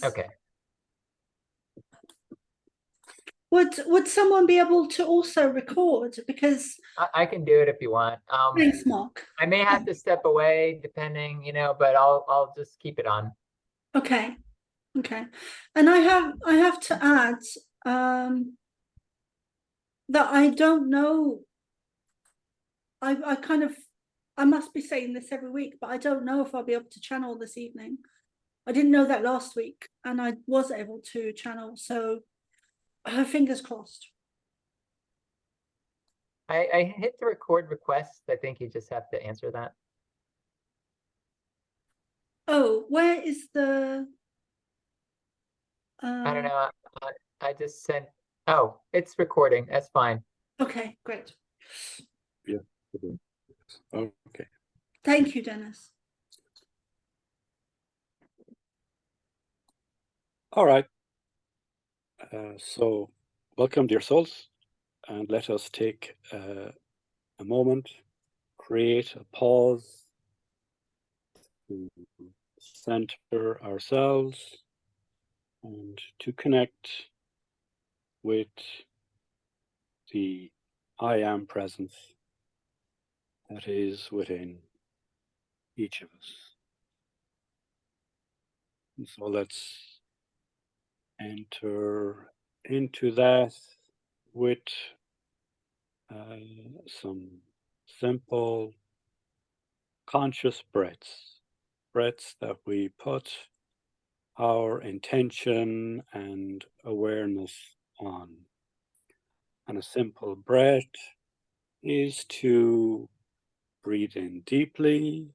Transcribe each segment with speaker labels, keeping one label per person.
Speaker 1: Thanks.
Speaker 2: Okay.
Speaker 1: Would someone be able to also record? Because
Speaker 2: I can do it if you want.
Speaker 1: thanks, Mark.
Speaker 2: I may have to step away depending, but I'll just keep it on.
Speaker 1: Okay. Okay. And I have to add that I don't know. I kind of, I must be saying this every week, but I don't know if I'll be able to channel this evening. I didn't know that last week, and I was able to channel, so fingers crossed.
Speaker 2: I hit the record request. I think you just have to answer that.
Speaker 1: Oh, where is the
Speaker 2: I don't know. I just sent. Oh, it's recording. That's fine.
Speaker 1: Okay, great.
Speaker 3: Yeah. Okay.
Speaker 1: Thank you, Dennis.
Speaker 3: All right. So welcome, dear souls, and let us take a moment, create a pause to center ourselves and to connect with the I am presence that is within each of us. And so let's enter into that with some simple conscious breaths that we put our intention and awareness on. And a simple breath is to breathe in deeply.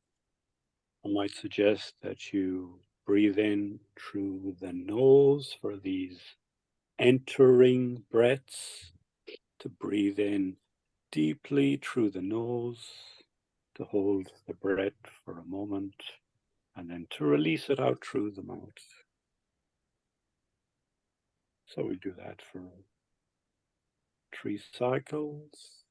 Speaker 3: I might suggest that you breathe in through the nose for these entering breaths, to breathe in deeply through the nose, to hold the breath for a moment, and then to release it out through the mouth. So we do that for 3 cycles.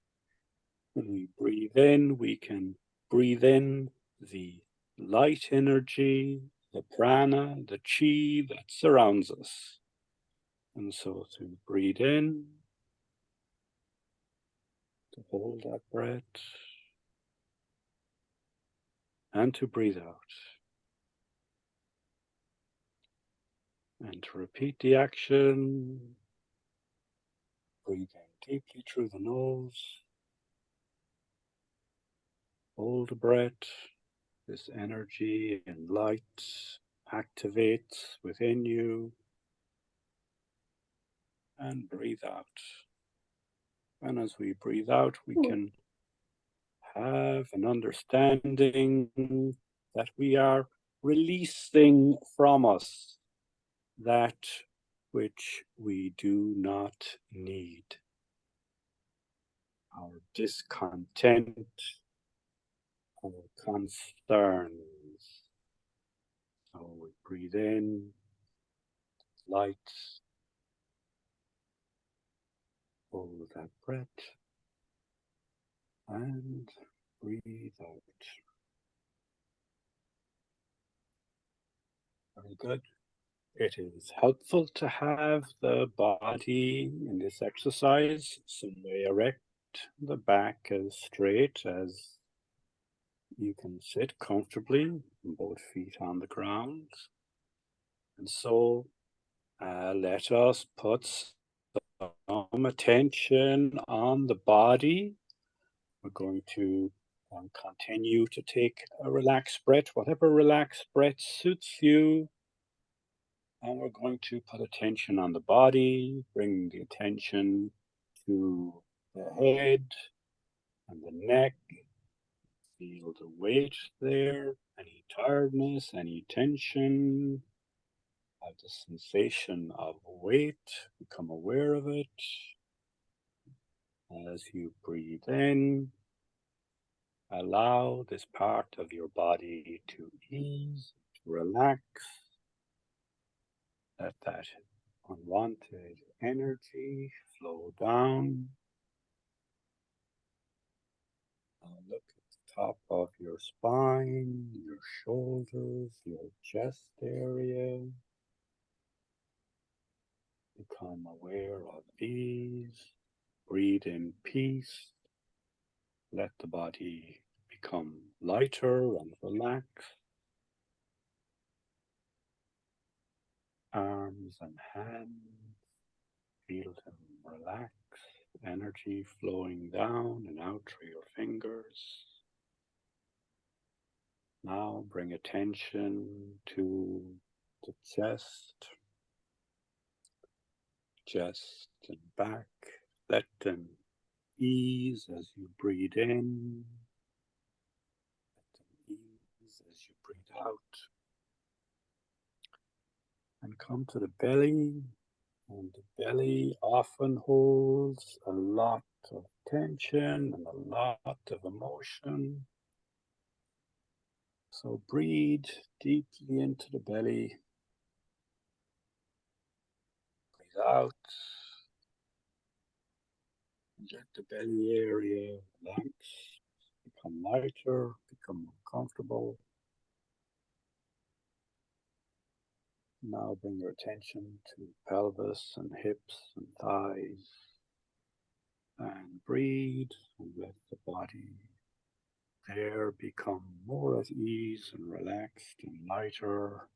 Speaker 3: When we breathe in, we can breathe in the light energy, the prana, the chi that surrounds us. And so to breathe in, to hold that breath, and to breathe out. And to repeat the action, breathe in deeply through the nose, hold the breath, this energy and light activates within you, and breathe out. And as we breathe out, we can have an understanding that we are releasing from us that which we do not need. Our discontent, our concerns. So we breathe in, light, hold that breath, and breathe out. Very good. It is helpful to have the body in this exercise some way erect, the back as straight as you can sit comfortably, both feet on the ground. And so let us put some attention on the body. We're going to continue to take a relaxed breath, whatever relaxed breath suits you. And we're going to put attention on the body, bring the attention to the head and the neck. Feel the weight there, any tiredness, any tension. Have the sensation of weight, become aware of it. As you breathe in, allow this part of your body to ease, to relax. Let that unwanted energy flow down. Now look at the top of your spine, your shoulders, your chest area. become aware of ease. Breathe in peace. Let the body become lighter and relaxed. Arms and hands, feel them relax. Energy flowing down and out through your fingers. Now bring attention to the chest and back. Let them ease as you breathe in. Let them ease as you breathe out. And come to the belly. And the belly often holds a lot of tension and a lot of emotion. So breathe deeply into the belly. Breathe out. Let the belly area relax, become lighter, become more comfortable. Now bring your attention to pelvis and hips and thighs. And breathe and let the body there become more at ease and relaxed and lighter.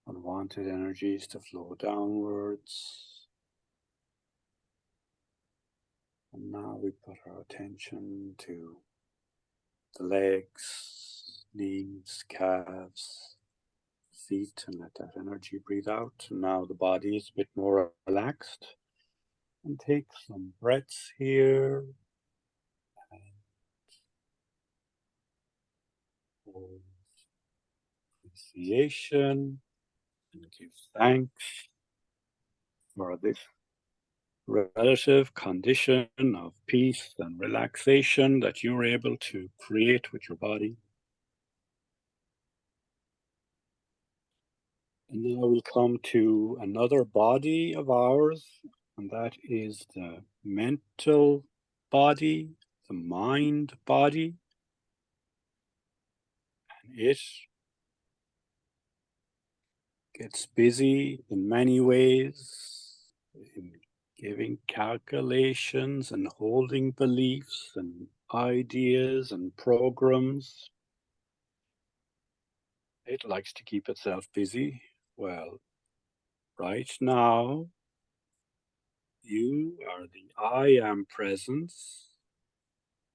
Speaker 3: Unwanted energies to flow downwards. And now we put our attention to the legs, knees, calves, feet, and let that energy breathe out. And now the body is a bit more relaxed. And take some breaths here. And hold appreciation and give thanks for this relative condition of peace and relaxation that you're able to create with your body. And now we'll come to another body of ours, and that is the mental body, the mind body. And it gets busy in many ways, in giving calculations and holding beliefs and ideas and programs. It likes to keep itself busy. Well, right now, you are the I am presence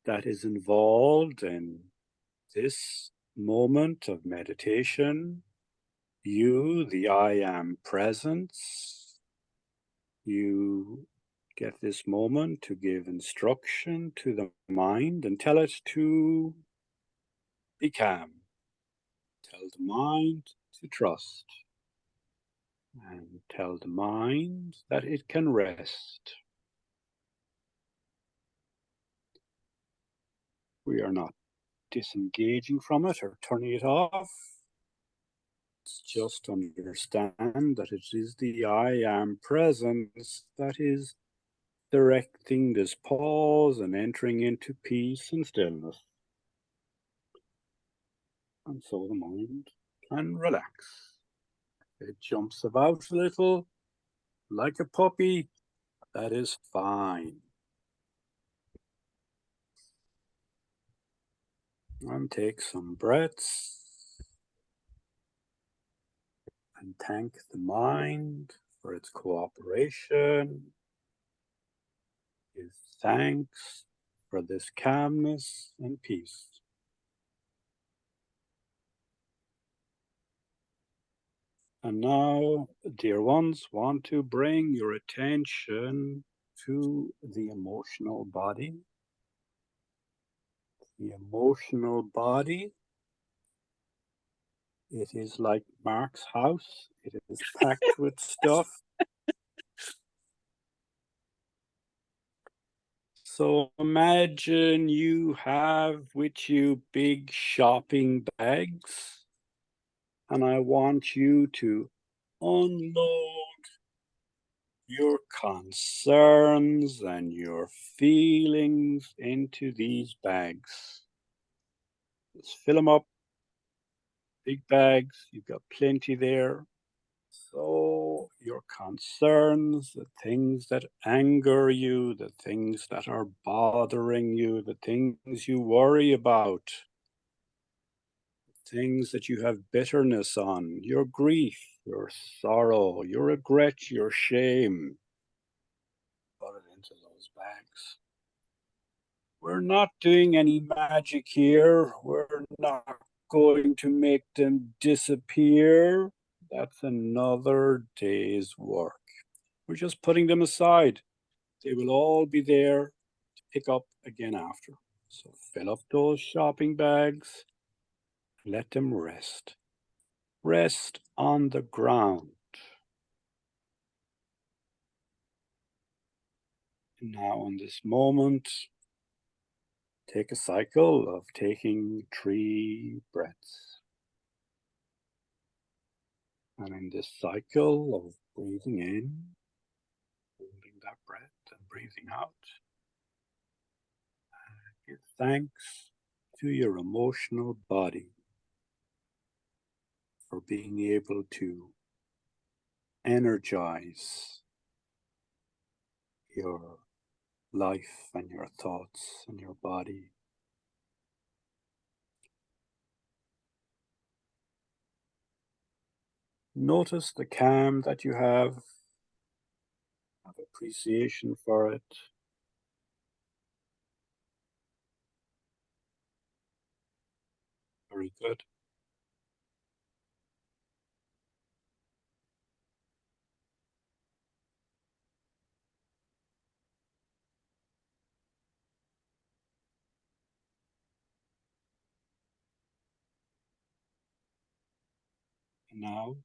Speaker 3: that is involved in this moment of meditation. You, the I am presence, you get this moment to give instruction to the mind and tell it to be calm. Tell the mind to trust. And tell the mind that it can rest. We are not disengaging from it or turning it off. It's just understand that it is the I am presence that is directing this pause and entering into peace and stillness. And so the mind can relax. It jumps about a little like a puppy. That is fine. And take some breaths. And thank the mind for its cooperation. Give thanks for this calmness and peace. And now, dear ones, want to bring your attention to the emotional body. The emotional body, it is like Mark's house. It is packed with stuff. So imagine you have with you big shopping bags, and I want you to unload your concerns and your feelings into these bags. Just fill them up, big bags, you've got plenty there. So your your concerns, the things that anger you, the things that are bothering you, the things you worry about, things that you have bitterness on, your grief, your sorrow, your regret, your shame. Put it into those bags. We're not doing any magic here. We're not going to make them disappear. That's another day's work. We're just putting them aside. They will all be there to pick up again after. So fill up those shopping bags. Let them rest. Rest on the ground. And now in this moment, take a cycle of taking 3 breaths. And in this cycle of breathing in, holding that breath and breathing out, give thanks to your emotional body for being able to energize your life and your thoughts and your body. Notice the calm that you have appreciation for it. Very good. Now,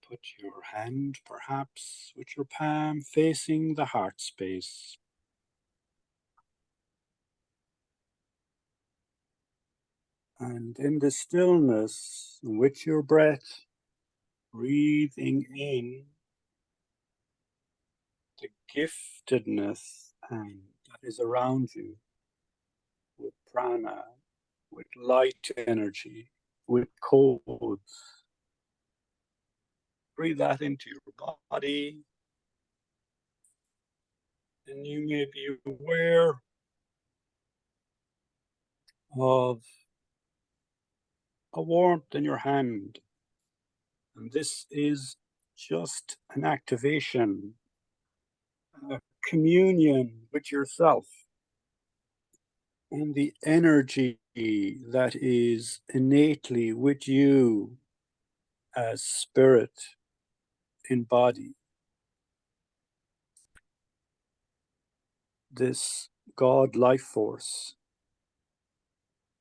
Speaker 3: put your hand perhaps with your palm facing the heart space. And in the stillness, with your breath, breathing in the giftedness and that is around you with prana, with light energy, with codes. Breathe that into your body. And you may be aware of a warmth in your hand. And this is just an activation, a communion with yourself and the energy that is innately with you as spirit in body. This God life force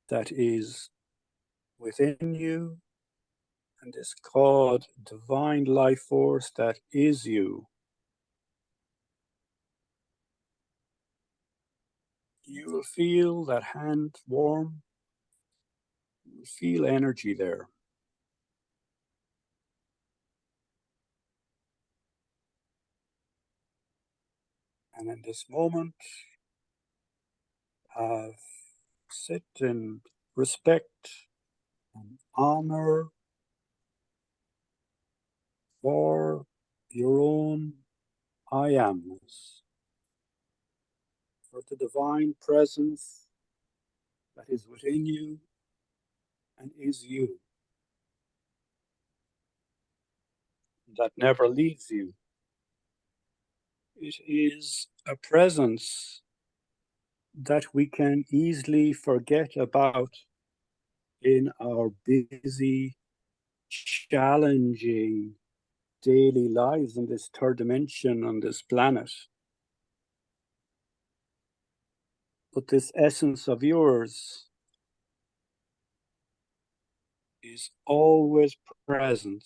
Speaker 3: that is within you, and this God divine life force that is you. You will feel that hand warm. You will feel energy there. And in this moment, sit in respect and honor for your own I amness, for the divine presence that is within you and is you, that never leaves you. It is a presence that we can easily forget about in our busy, challenging daily lives in this third dimension on this planet. But this essence of yours is always present.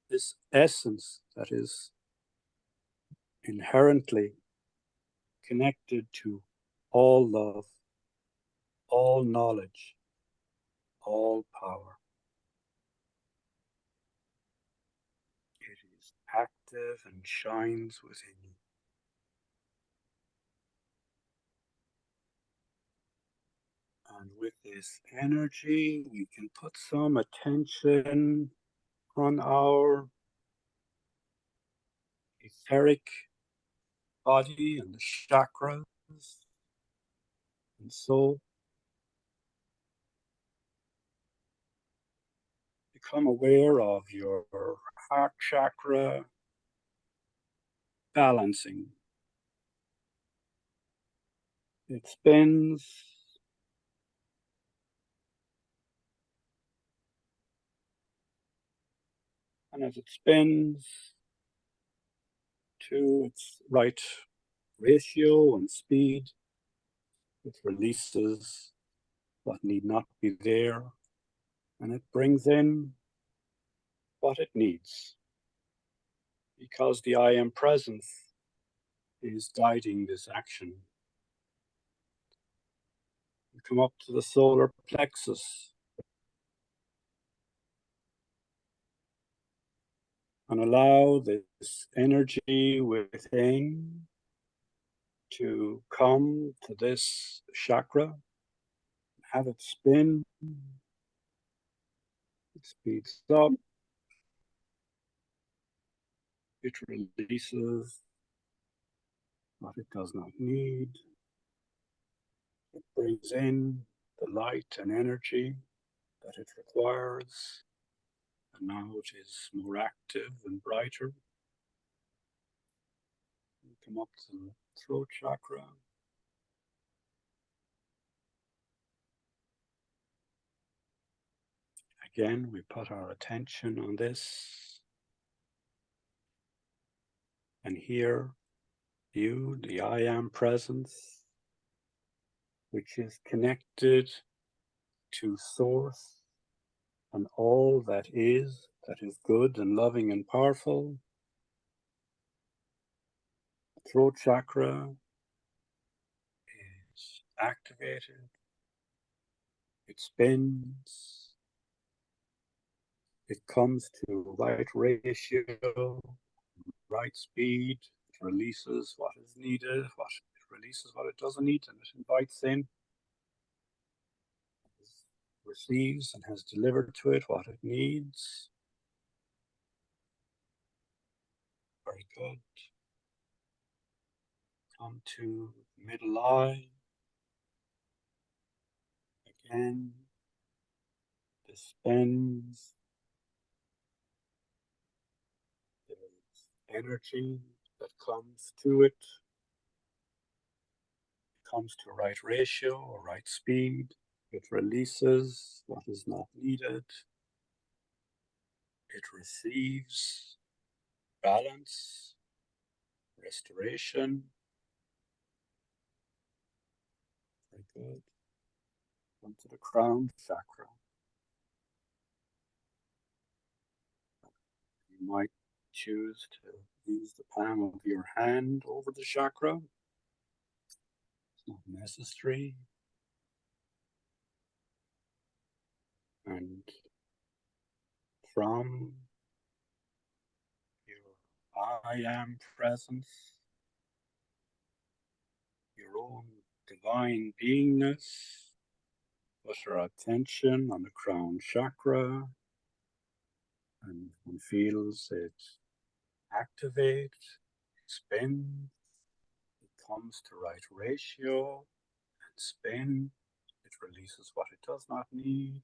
Speaker 3: This essence that is inherently connected to all love, all knowledge, all power. It is active and shines within you. And with this energy, we can put some attention on our etheric body and the chakras. And so become aware of your heart chakra balancing. It spins. And as it spins to its right ratio and speed, it releases what need not be there, and it brings in what it needs, because the I Am Presence is guiding this action. You come up to the solar plexus and allow this energy within to come to this chakra, have it spin. It speeds up. It releases what it does not need. It brings in the light and energy that it requires, and now it is more active and brighter. You come up to the throat chakra. Again, we put our attention on this, and here you, the I Am Presence, which is connected to Source and all that is good and loving and powerful. The throat chakra is activated. It spins. It comes to right ratio, right speed. It releases what is needed, it releases what it doesn't need, and it invites in, receives and has delivered to it what it needs. Very good. Come to middle eye. Again, this spins. There's energy that comes to it. It comes to right ratio or right speed. It releases what is not needed. It receives balance, restoration. Very good. Come to the crown chakra. You might choose to use the palm of your hand over the chakra. It's not necessary. And from your I Am Presence, your own divine beingness, put our attention on the crown chakra, and one feels it activate, spin, it comes to right ratio, and spin, it releases what it does not need,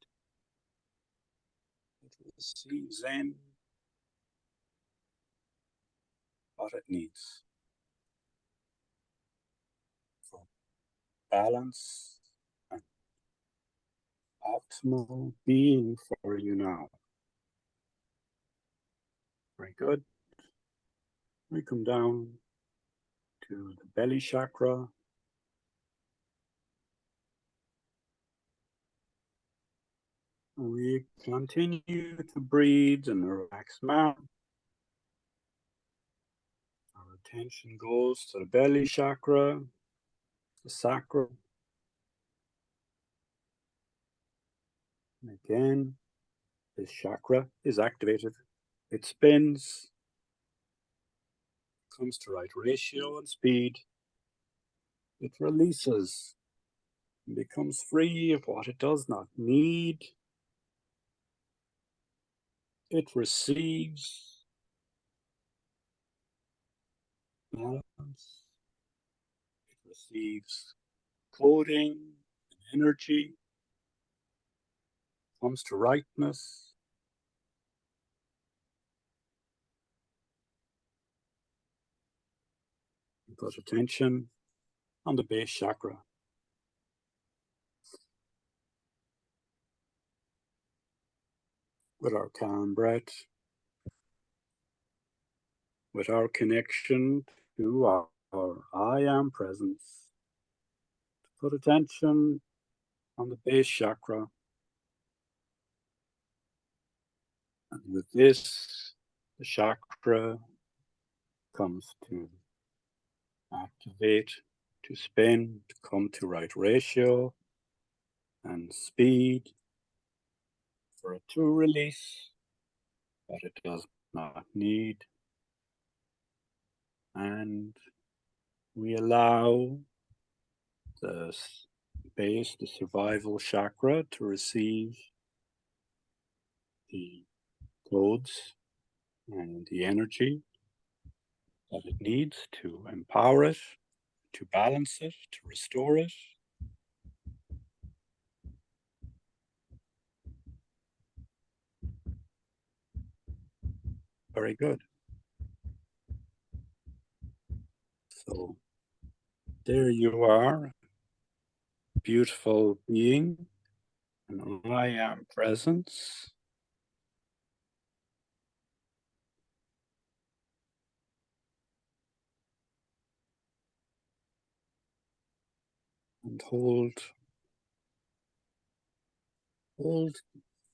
Speaker 3: it receives in what it needs. For balance and optimal being for you now. Very good. We come down to the belly chakra. We continue to breathe in a relaxed manner. Our attention goes to the belly chakra, the sacral. And again, this chakra is activated. It spins, comes to right ratio and speed. It releases and becomes free of what it does not need. It receives balance. It receives coding and energy, comes to rightness. And put attention on the base chakra. With our calm breath, with our connection to our I am presence. Put attention on the base chakra. And with this, the chakra comes to activate, to spin, to come to right ratio and speed for it to release what it does not need. And we allow the base, the survival chakra, to receive the codes and the energy that it needs to empower it, to balance it, to restore it. Very good. So there you are, beautiful being, and I am presence. And hold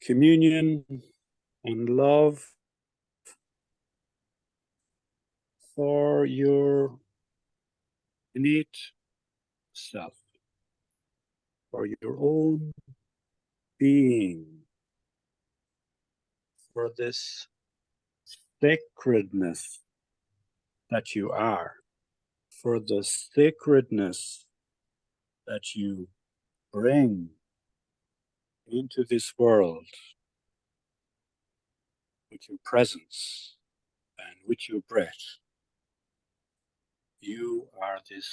Speaker 3: communion and love for your innate self, for your own being, for this sacredness that you are, for the sacredness that you bring into this world with your presence and with your breath. You are this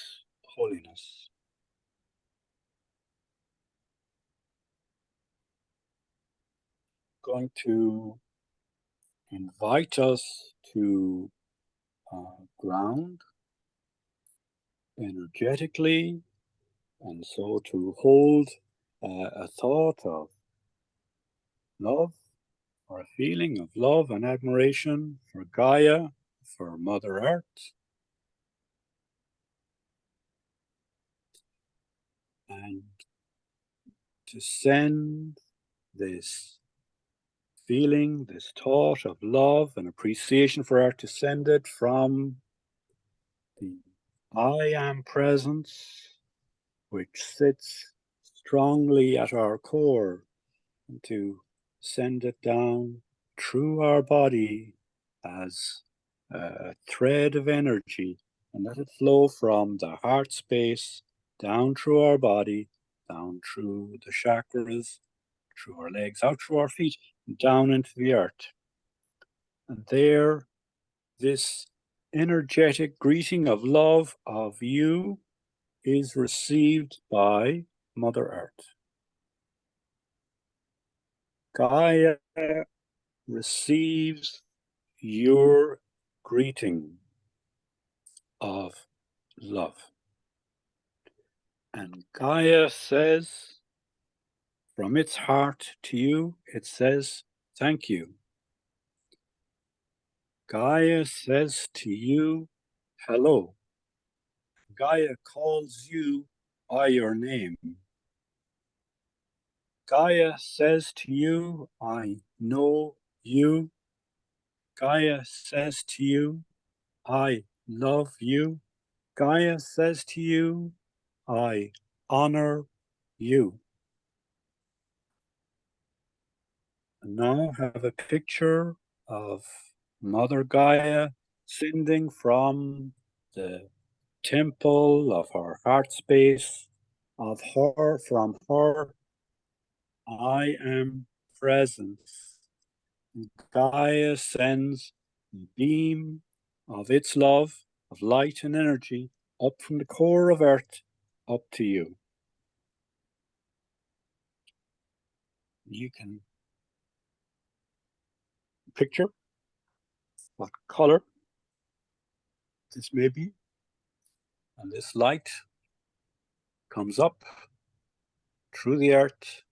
Speaker 3: holiness. Going to invite us to ground energetically, and so to hold a thought of love, or a feeling of love and admiration for Gaia, for Mother Earth, and to send this feeling, this thought of love and appreciation for Earth, to send it from the I am presence, which sits strongly at our core, and to send it down through our body as a thread of energy, and let it flow from the heart space down through our body, down through the chakras, through our legs, out through our feet, down into the earth. And there, this energetic greeting of love of you is received by Mother Earth. Gaia receives your greeting of love. And Gaia says, from its heart to you, it says, thank you. Gaia says to you, hello. Gaia calls you by your name. Gaia says to you, I know you. Gaia says to you, I love you. Gaia says to you, I honor you. And now have a picture of Mother Gaia sending from the temple of her heart space, of her, from her I am presence. Gaia sends the beam of its love of light and energy up from the core of Earth up to you. You can picture what color this may be, and this light comes up through the Earth,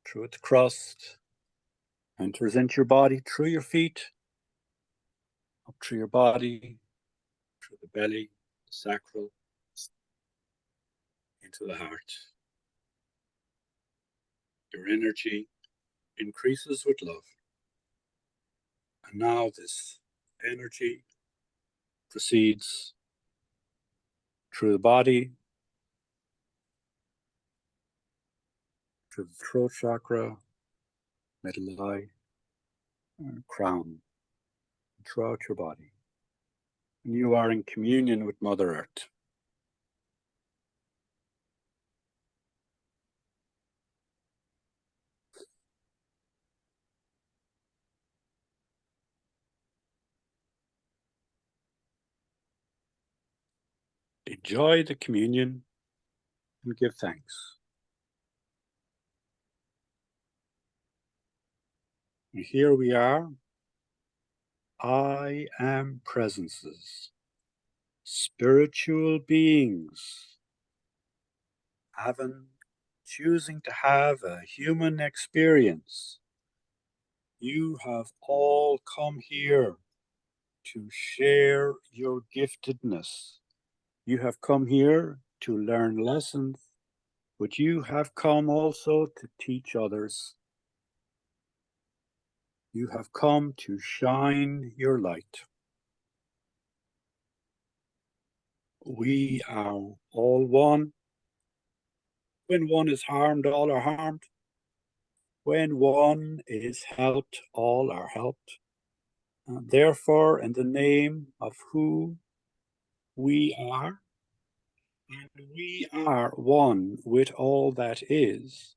Speaker 3: through its crust, enters into your body, through your feet, up through your body, through the belly, the sacral, into the heart. Your energy increases with love. And now this energy proceeds through the body, through the throat chakra, middle eye, and crown, throughout your body. And you are in communion with Mother Earth. Enjoy the communion and give thanks. And here we are. I am presences, spiritual beings, choosing to have a human experience. You have all come here to share your giftedness. You have come here to learn lessons, but you have come also to teach others. You have come to shine your light. We are all one. When one is harmed, all are harmed. When one is helped, all are helped. And therefore, in the name of who we are, and we are one with all that is,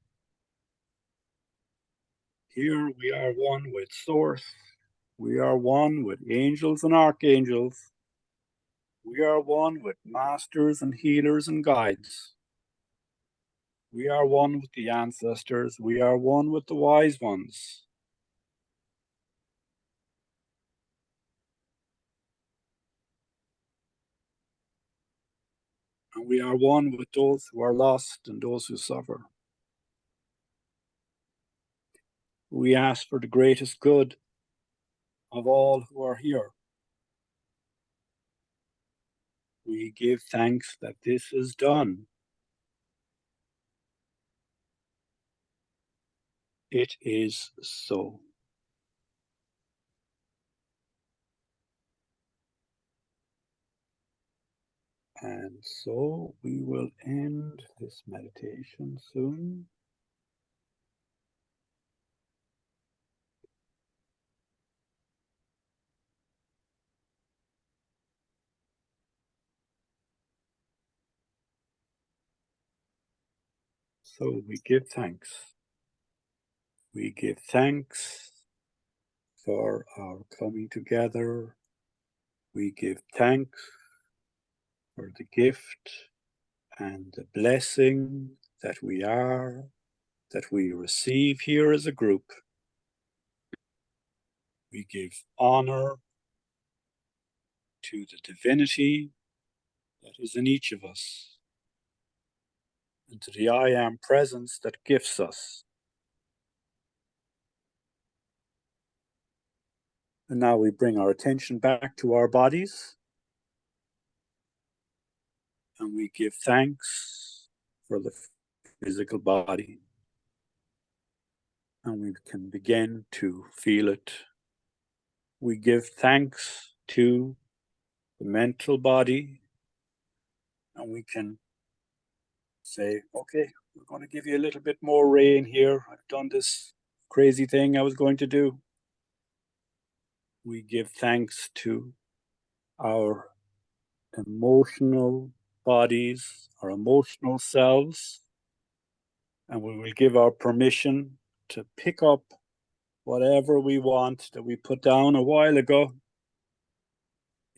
Speaker 3: here we are one with Source. We are one with angels and archangels. We are one with masters and healers and guides. We are one with the ancestors. We are one with the wise ones. And we are one with those who are lost and those who suffer. We ask for the greatest good of all who are here. We give thanks that this is done. It is so. And so we will end this meditation soon. So we give thanks. We give thanks for our coming together. We give thanks for the gift and the blessing that we are, that we receive here as a group. We give honor to the divinity that is in each of us, and to the I Am presence that gifts us. And now we bring our attention back to our bodies, and we give thanks for the physical body. And we can begin to feel it. We give thanks to the mental body, and we can say, okay, we're going to give you a little bit more rain here. I've done this crazy thing I was going to do. We give thanks to our emotional bodies, our emotional selves, and we will give our permission to pick up whatever we want that we put down a while ago.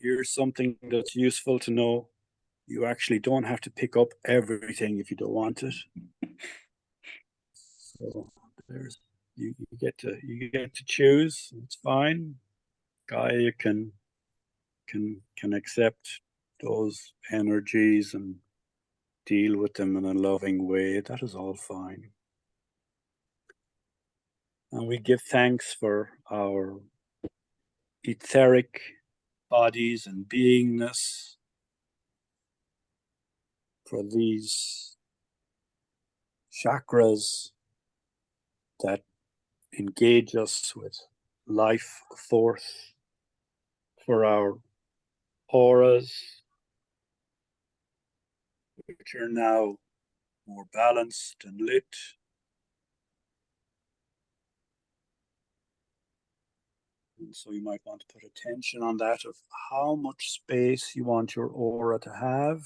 Speaker 3: here's something that's useful to know. You actually don't have to pick up everything if you don't want it. So there's you get to choose. It's fine. Gaia can accept those energies and deal with them in a loving way. That is all fine. And we give thanks for our etheric bodies and beingness, for these chakras that engage us with life force, for our auras, which are now more balanced and lit. And so you might want to put attention on that, of how much space you want your aura to have.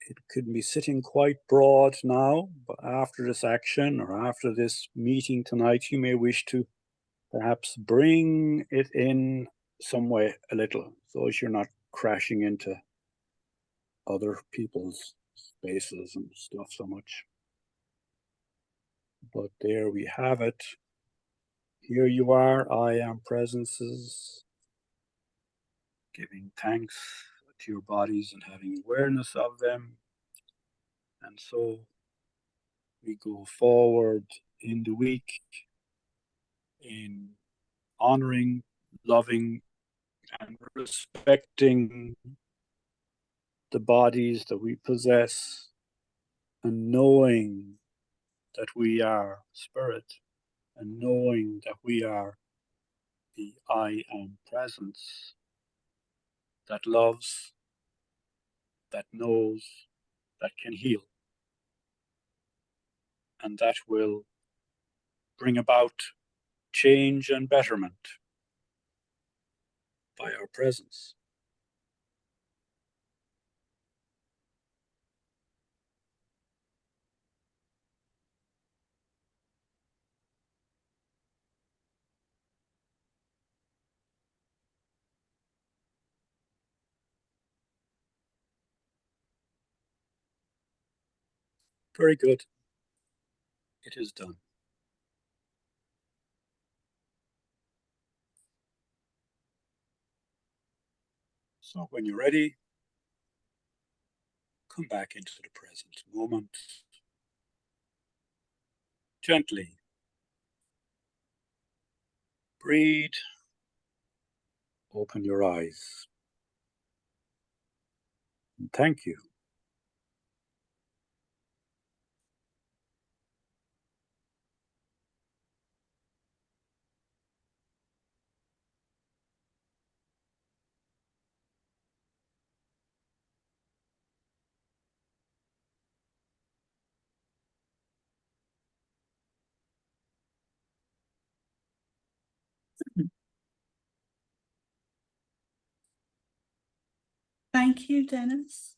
Speaker 3: It could be sitting quite broad now, but after this action or after this meeting tonight, you may wish to perhaps bring it in some way a little, so as you're not crashing into other people's spaces and stuff so much. But there we have it. Here you are, I am presences, giving thanks to your bodies and having awareness of them. And so we go forward in the week in honoring, loving, and respecting the bodies that we possess, and knowing that we are spirit, and knowing that we are the I am presence that loves, that knows, that can heal, and that will bring about change and betterment by our presence. Very good. It is done. So when you're ready, come back into the present moment. Gently breathe, open your eyes. And thank you.
Speaker 1: Thank you, Dennis.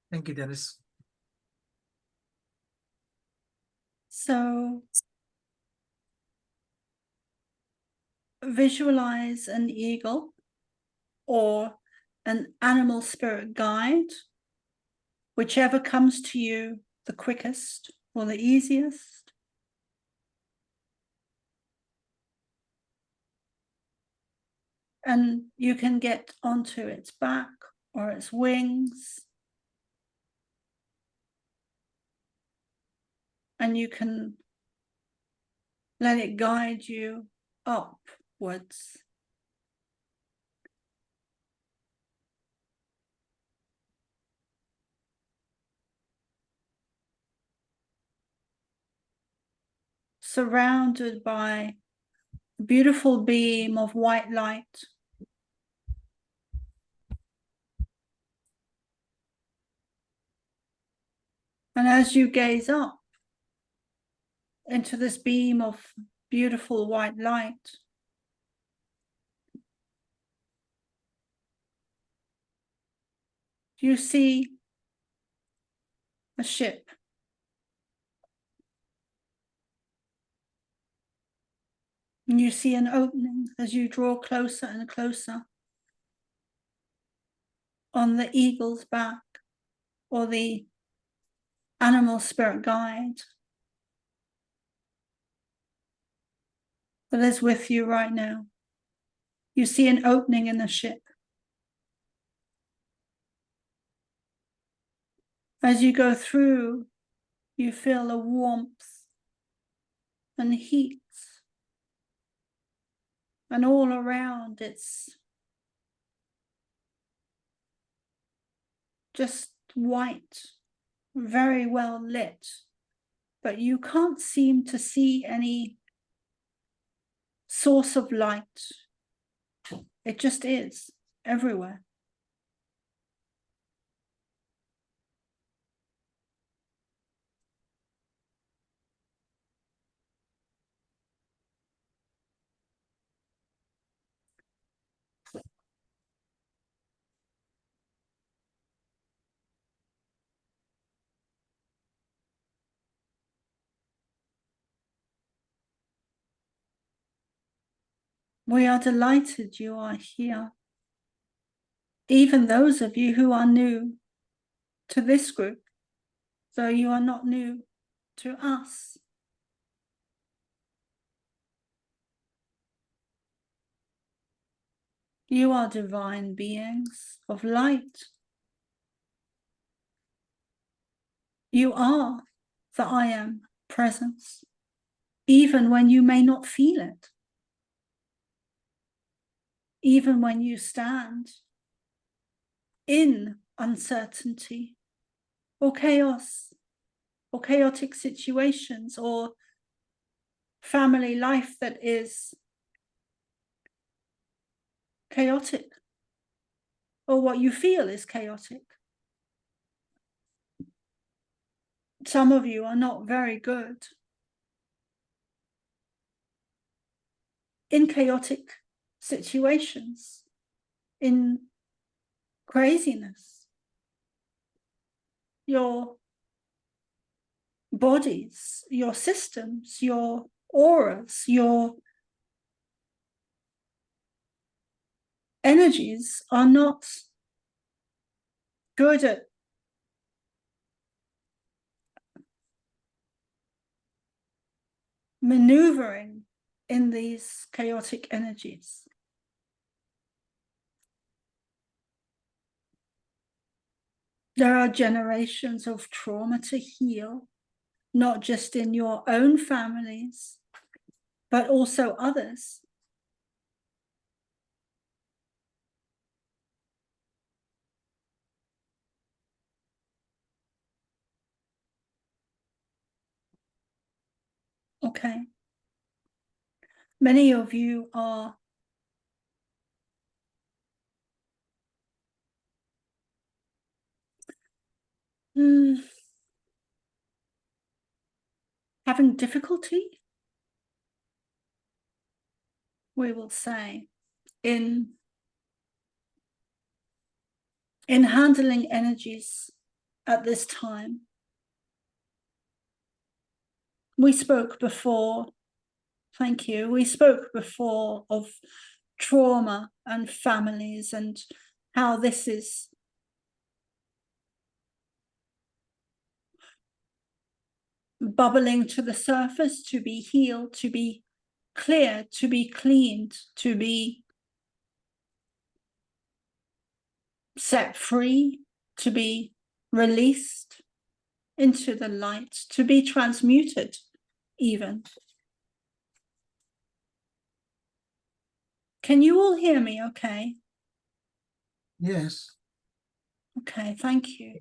Speaker 4: Thank you, Dennis.
Speaker 1: So visualize an eagle or an animal spirit guide, whichever comes to you the quickest or the easiest. And you can get onto its back or its wings. And you can let it guide you upwards. Surrounded by a beautiful beam of white light. And as you gaze up into this beam of beautiful white light, you see a ship. And you see an opening as you draw closer and closer on the eagle's back, or the animal spirit guide that is with you right now. You see an opening in the ship. As you go through, you feel a warmth and heat, and all around it's just white, very well lit, but you can't seem to see any source of light. It just is everywhere. We are delighted you are here. Even those of you who are new to this group, though you are not new to us. You are divine beings of light. You are the I Am presence, even when you may not feel it. Even when you stand in uncertainty or chaos or chaotic situations or family life that is chaotic, or what you feel is chaotic. Some of you are not very good in chaotic situations, in craziness. Your bodies, your systems, your auras, your energies are not good at maneuvering in these chaotic energies. There are generations of trauma to heal, not just in your own families, but also others. Okay. Many of you are having difficulty, we will say, in handling energies at this time. We spoke before, thank you, we spoke before of trauma and families and how this is bubbling to the surface to be healed, to be cleared, to be cleaned, to be set free, to be released into the light, to be transmuted even. Can you all hear me okay?
Speaker 4: Yes.
Speaker 1: Okay, thank you.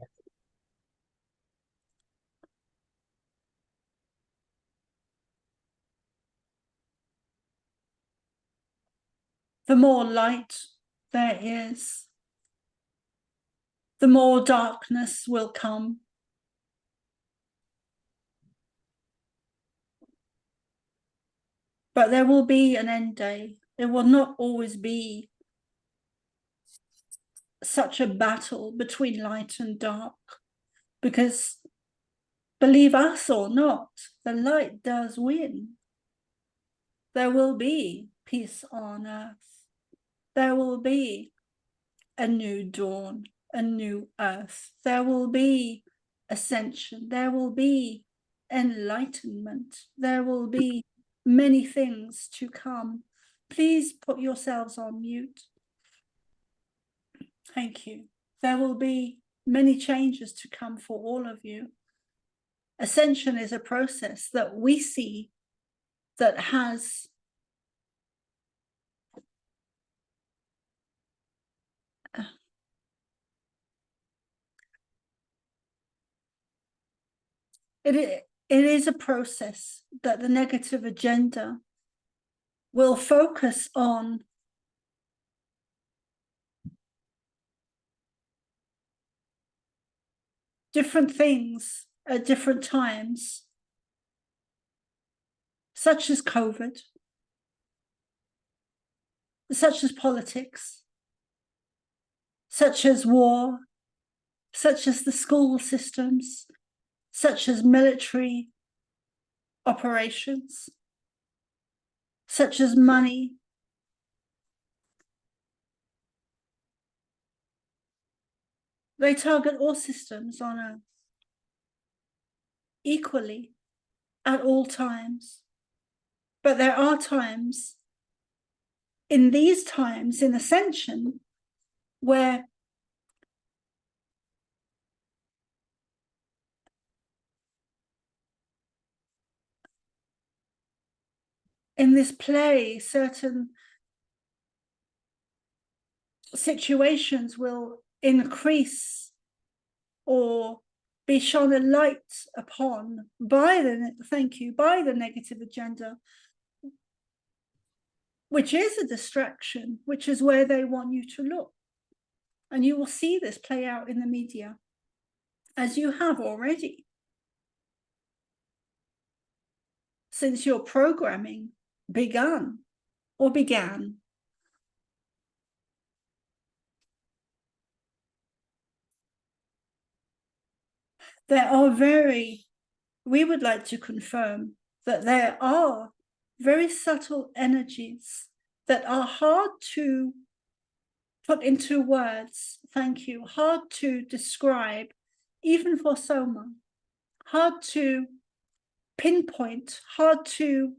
Speaker 1: The more light there is, the more darkness will come. But there will be an end day. It will not always be such a battle between light and dark, because believe us or not, the light does win. There will be peace on earth. There will be a new dawn, a new earth. There will be ascension. There will be enlightenment. There will be many things to come. Please put yourselves on mute. Thank you. There will be many changes to come for all of you. Ascension is a process that we see that has it is a process that the negative agenda will focus on different things at different times, such as COVID, such as politics, such as war, such as the school systems, such as military operations, such as money. They target all systems on Earth equally at all times. But there are times, in these times in Ascension, where in this play, certain situations will increase or be shone a light upon by by the negative agenda, which is a distraction, which is where they want you to look. And you will see this play out in the media, as you have already, since your programming began. We would like to confirm that there are very subtle energies that are hard to put into words, thank you, hard to describe, even for Soma, hard to pinpoint, hard to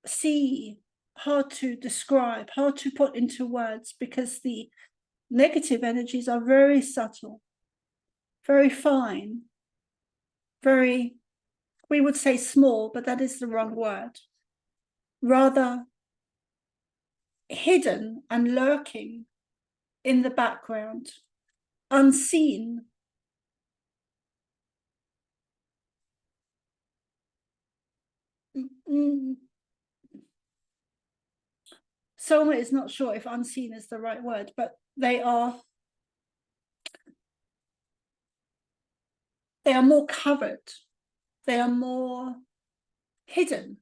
Speaker 1: see, hard to describe, hard to put into words, because the negative energies are very subtle, very fine, very, we would say small, but that is the wrong word, rather hidden and lurking in the background, unseen. Soma is not sure if unseen is the right word, but they are more covered, they are more hidden.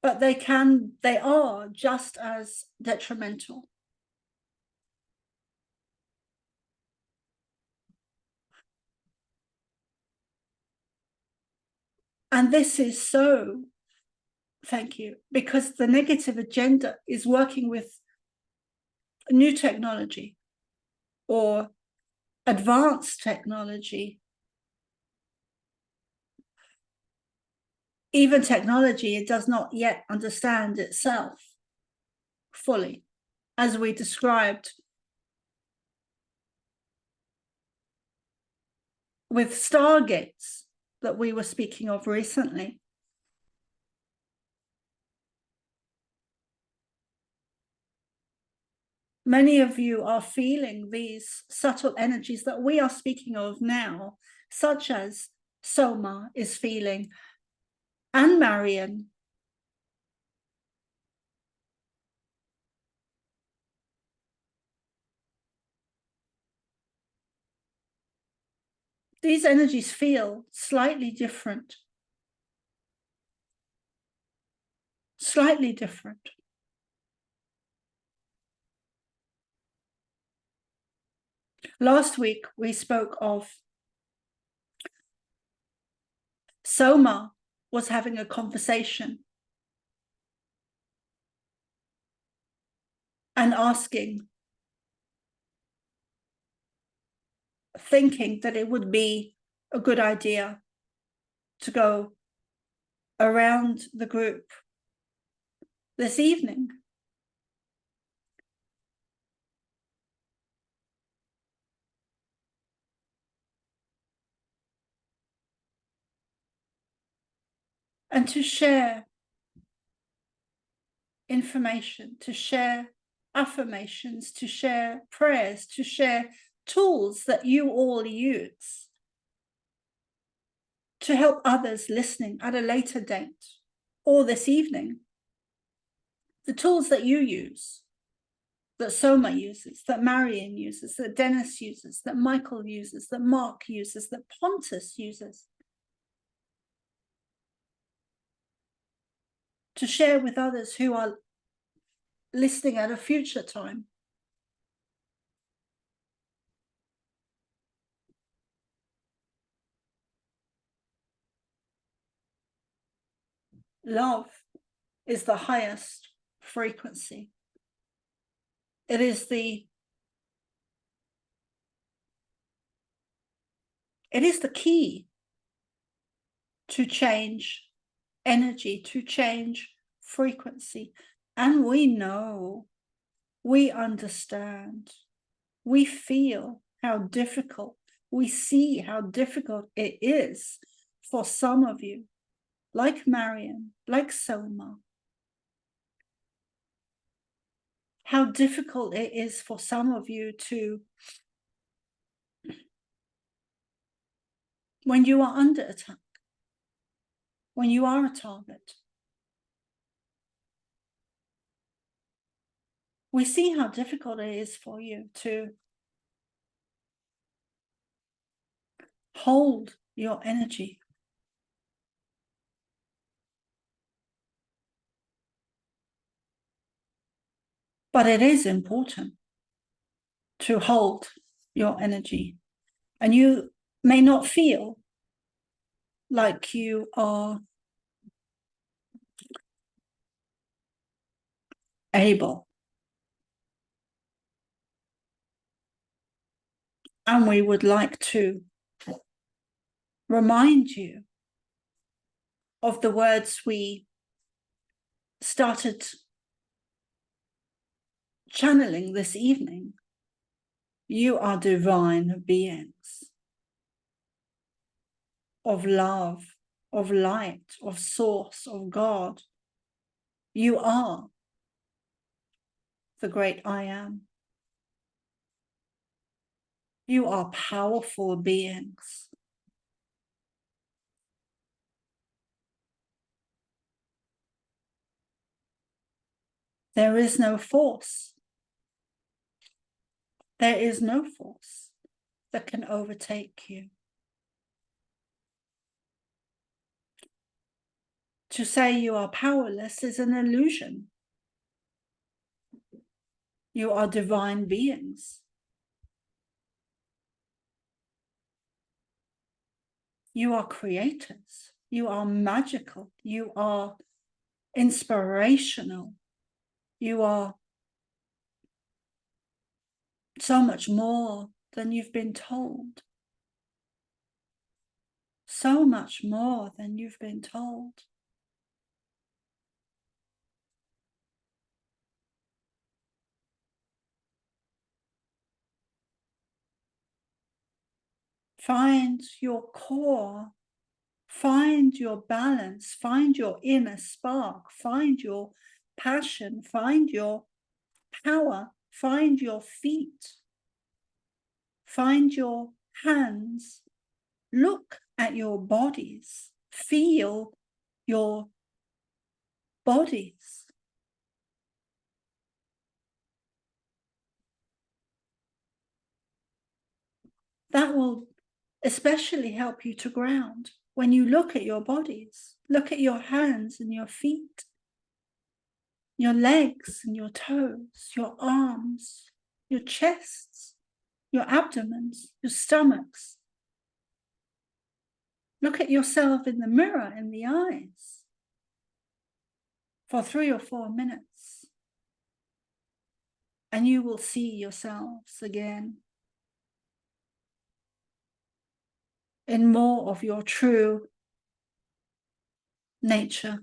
Speaker 1: But they are just as detrimental. And this is so, thank you, because the negative agenda is working with new technology or advanced technology. Even technology, it does not yet understand itself fully, as we described with stargates that we were speaking of recently. Many of you are feeling these subtle energies that we are speaking of now, such as Soma is feeling, and Marion. These energies feel slightly different. Slightly different. Last week, we spoke of Soma was having a conversation and asking, thinking that it would be a good idea to go around the group this evening. And to share information, to share affirmations, to share prayers, to share tools that you all use to help others listening at a later date or this evening. The tools that you use, that Soma uses, that Marion uses, that Dennis uses, that Michael uses, that Mark uses, that Pontus uses. To share with others who are listening at a future time. Love is the highest frequency. It is the key to change energy, to change frequency. And we know, we understand, we feel how difficult, we see how difficult it is for some of you, like Marion, like Soma, how difficult it is for some of you to, when you are under attack, when you are a target. We see how difficult it is for you to hold your energy. But it is important to hold your energy. And you may not feel like you are able. And we would like to remind you of the words we started channeling this evening. You are divine beings of love, of light, of source, of God. You are the great I am. You are powerful beings. There is no force. There is no force that can overtake you. To say you are powerless is an illusion. You are divine beings. You are creators. You are magical. You are inspirational. You are so much more than you've been told. So much more than you've been told. Find your core, find your balance, find your inner spark, find your passion, find your power, find your feet, find your hands, look at your bodies, feel your bodies. That will especially help you to ground when you look at your bodies. Look at your hands and your feet, your legs and your toes, your arms, your chests, your abdomens, your stomachs. Look at yourself in the mirror in the eyes for 3 or 4 minutes, and you will see yourselves again in more of your true natures.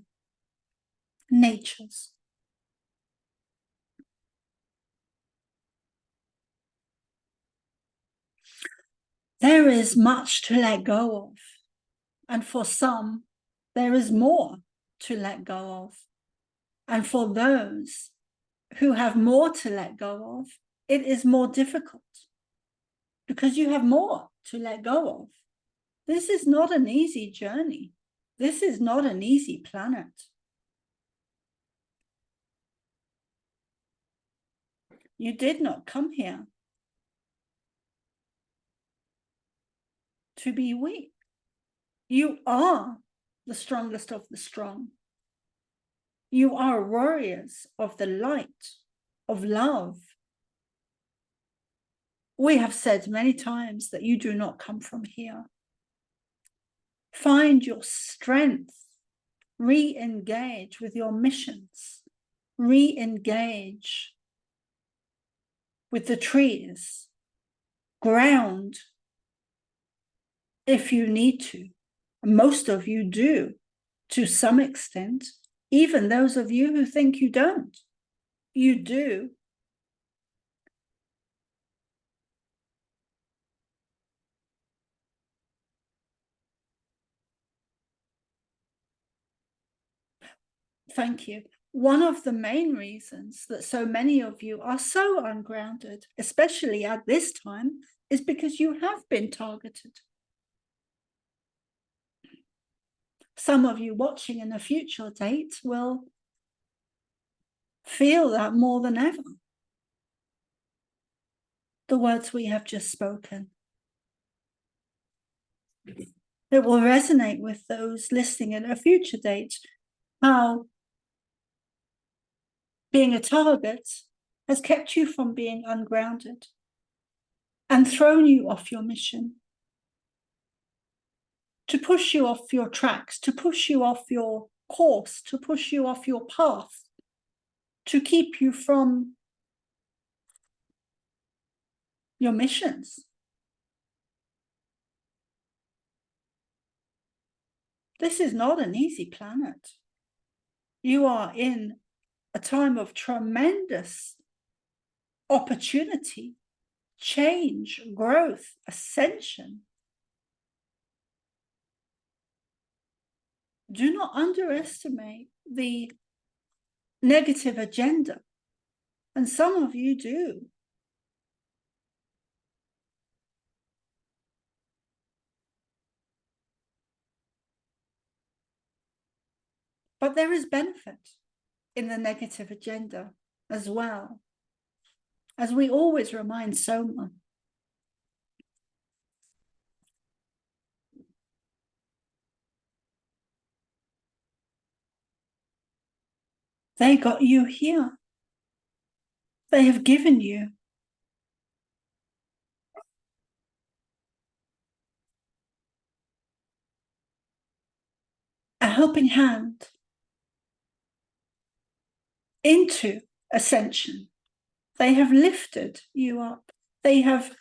Speaker 1: There is much to let go of, and for some, there is more to let go of. And for those who have more to let go of, it is more difficult because you have more to let go of. This is not an easy journey. This is not an easy planet. You did not come here to be weak. You are the strongest of the strong. You are warriors of the light, of love. We have said many times that you do not come from here. Find your strength, re-engage with your missions, re-engage with the trees, ground if you need to. Most of you do, to some extent, even those of you who think you don't, you do. Thank you. One of the main reasons that so many of you are so ungrounded, especially at this time, is because you have been targeted. Some of you watching in a future date will feel that more than ever. The words we have just spoken. It will resonate with those listening at a future date, how being a target has kept you from being ungrounded and thrown you off your mission, to push you off your tracks, to push you off your course, to push you off your path, to keep you from your missions. This is not an easy planet. You are in a time of tremendous opportunity, change, growth, ascension. Do not underestimate the negative agenda, and some of you do. But there is benefit in the negative agenda as well, as we always remind Soma. They got you here. They have given you a helping hand into ascension. They have lifted you up. They have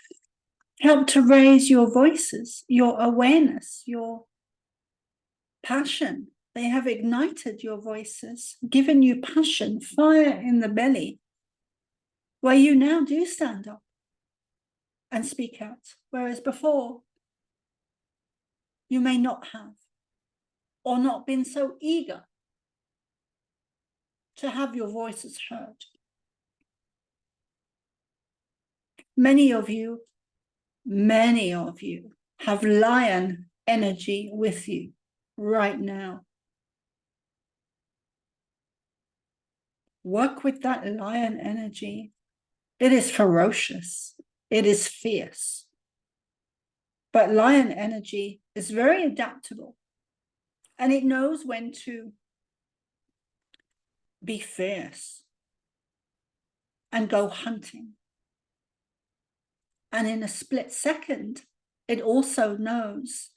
Speaker 1: helped to raise your voices, your awareness, your passion. They have ignited your voices, given you passion, fire in the belly, where you now do stand up and speak out, whereas before you may not have, or not been so eager to have your voices heard. Many of you have lion energy with you right now. Work with that lion energy. It is ferocious. It is fierce. But lion energy is very adaptable, and it knows when to be fierce and go hunting. And in a split second, it also knows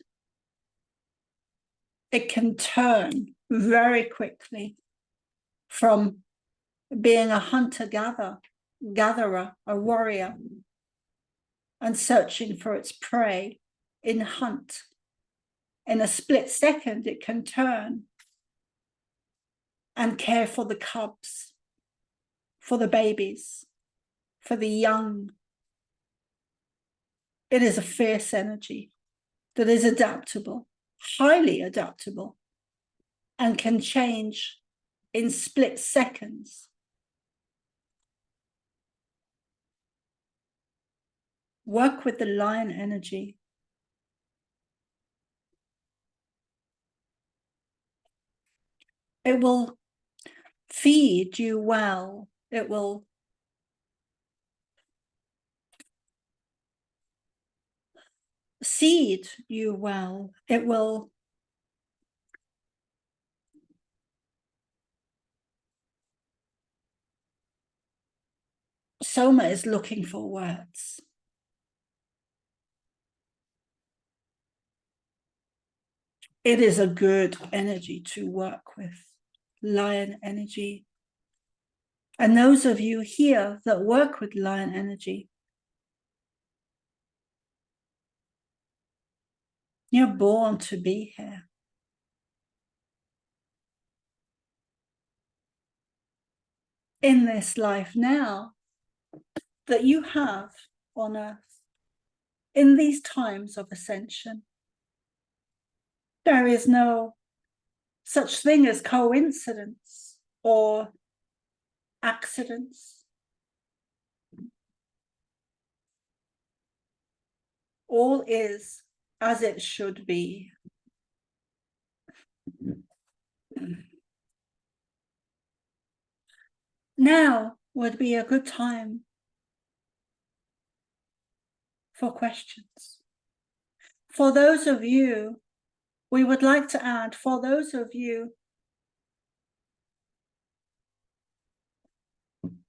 Speaker 1: it can turn very quickly from being a hunter-gatherer, a warrior, and searching for its prey in hunt. In a split second, it can turn and care for the cubs, for the babies, for the young. It is a fierce energy that is adaptable, highly adaptable, and can change in split seconds. Work with the lion energy. It will feed you well. It will seed you well. It will Soma is looking for words. It is a good energy to work with, lion energy. And those of you here that work with lion energy, you're born to be here. In this life now that you have on earth, in these times of ascension, there is no such thing as coincidence or accidents. All is as it should be. Now would be a good time for questions. For those of you, we would like to add, for those of you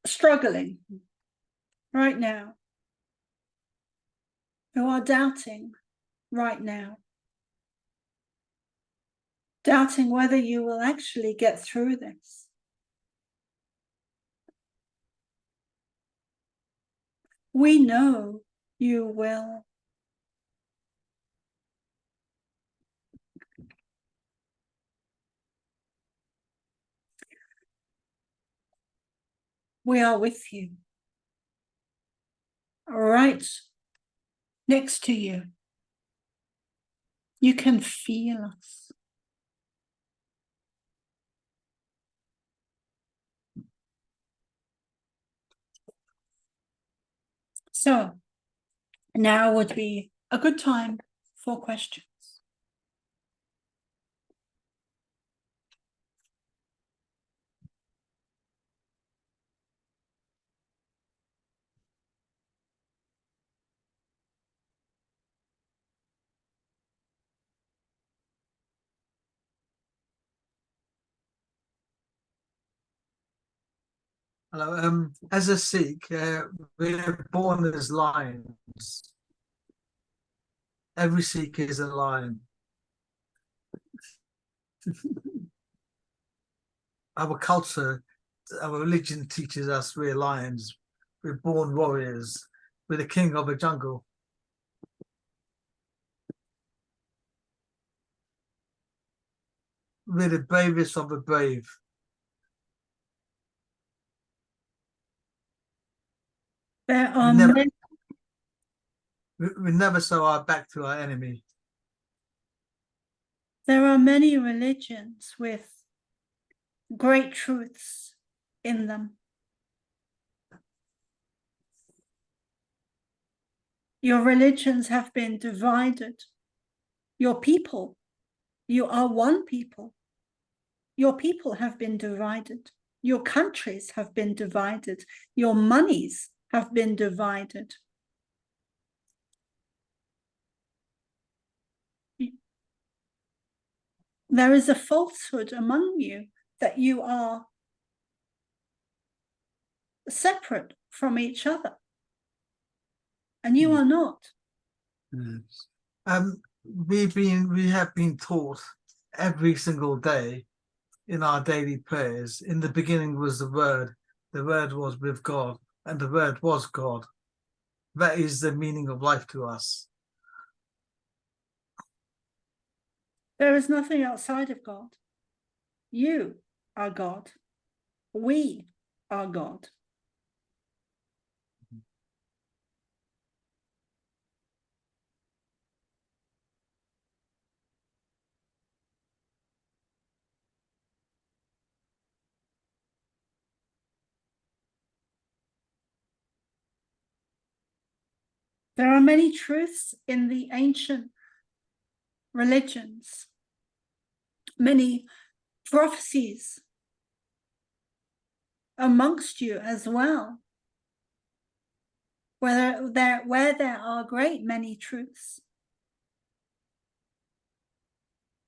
Speaker 1: struggling right now, who are doubting right now, doubting whether you will actually get through this. We know you will. We are with you, right next to you. You can feel us. So now would be a good time for questions.
Speaker 4: Hello. As a Sikh, we're born as lions. Every Sikh is a lion. Our culture, our religion teaches us we're lions. We're born warriors. We're the king of the jungle. We're the bravest of the brave.
Speaker 1: There are many,
Speaker 4: We never show our back to our enemy.
Speaker 1: there are many religions with great truths in them. Your religions have been divided. Your people, you are one people. Your people have been divided. Your countries have been divided. Your monies have been divided. There is a falsehood among you that you are separate from each other. and you are not.
Speaker 4: Yes. We have been taught every single day in our daily prayers. In the beginning was the Word was with God, and the Word was God. That is the meaning of life to us.
Speaker 1: There is nothing outside of God. You are God. We are God. There are many truths in the ancient religions, many prophecies amongst you as well, where there are a great many truths.